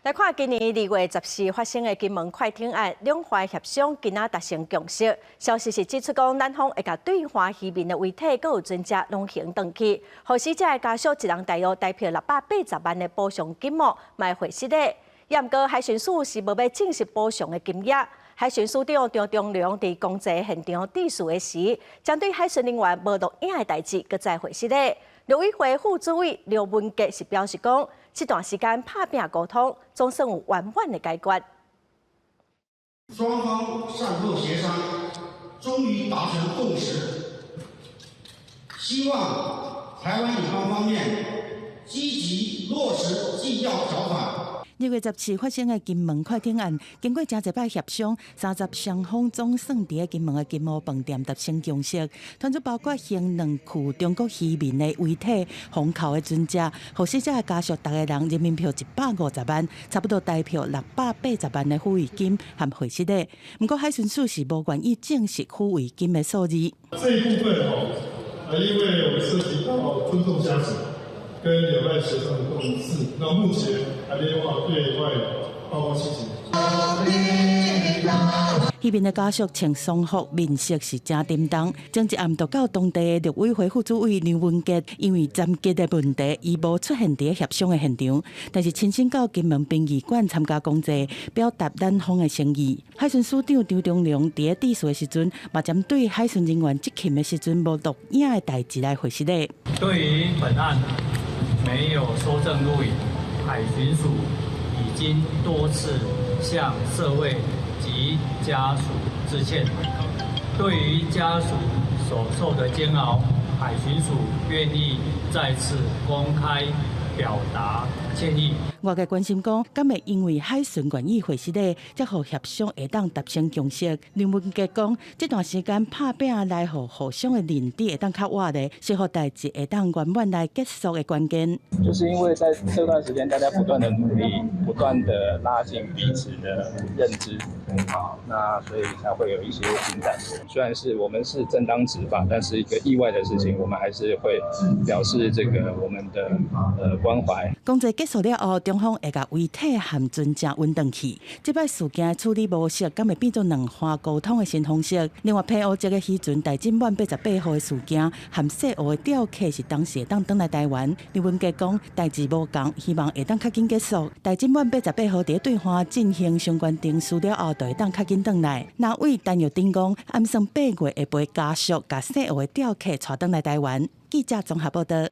来看今年2月14发生的金门快艇案，两方协商今仔达成共识。消息是指出讲，咱方会甲对方渔民的遗体，佮有船只拢还回去，互死者的家属一人大约代表680万的补偿金额，卖回失的。也毋过海巡署是无要正式补偿的金额。海巡署长张忠良伫公祭现场致辞的时，针对海巡人员无录影的代志，搁再回失的。陆委会副主委刘文杰是表示讲，这段时间拍拼沟通，总算有圆满的解决。双方善后协商，终于达成共识。希望台湾乙方方面积极落实纪要条款。2月17发生的金门快艇案，经过真侪摆协商，30双方总算伫金门的金湖饭店达成共识，传出包括兴2区中国渔民的遗体、封口的船只，互死者的家属逐个人人民币150万，差不多代表680万的抚慰金和回失的。不过海巡署是无愿意正式抚慰金的数字。这一部分因为我们涉及到尊重家属跟两岸协商的共识，那目前还没有办法对外报告细节。渔民的家属穿丧服，面色是真沉重。前一暗就到当地的陆委会副主委刘文杰，因为暂结的问题，伊无出现伫协商的现场，但是亲身到金门殡仪馆参加公祭，表达咱方的诚意。海巡署长张忠良伫致辞的时阵，嘛针对海巡人员执勤的时阵无录影的代志来回答的。对于本案没有收证录影，海巡署已经多次向社会及家属致歉。对于家属所受的煎熬，海巡署愿意再次公开表达歉意。外界关心讲，敢会因为海巡愿意回失的，才互协商会当达成共识。刘文杰讲，这段时间拍拼来互相的认知会当较活的，是互代志会当圆满来结束的关键。就是因为在这段时间，大家不断的努力，不断的拉近彼此的认知，那所以才会有一些进展。虽然是我们是正当执法，但是一个意外的事情，我们还是会表示这个我们的关怀。公祭结束了后，中方会甲遗体和船只运回去。这摆事件的处理模式，敢会变作两方沟通的新方式。另外，澎湖这个渔船台金满88号的事件，和西澳的钓客是当时会当回来台湾。刘文杰讲，代志无同，希望会当较紧结束。台金满88号伫对方进行相关程序了后，就会当较紧回来。那位陈玉丁讲，暗算8月会陪家属甲西澳的钓客带回来台湾。记者综合报道。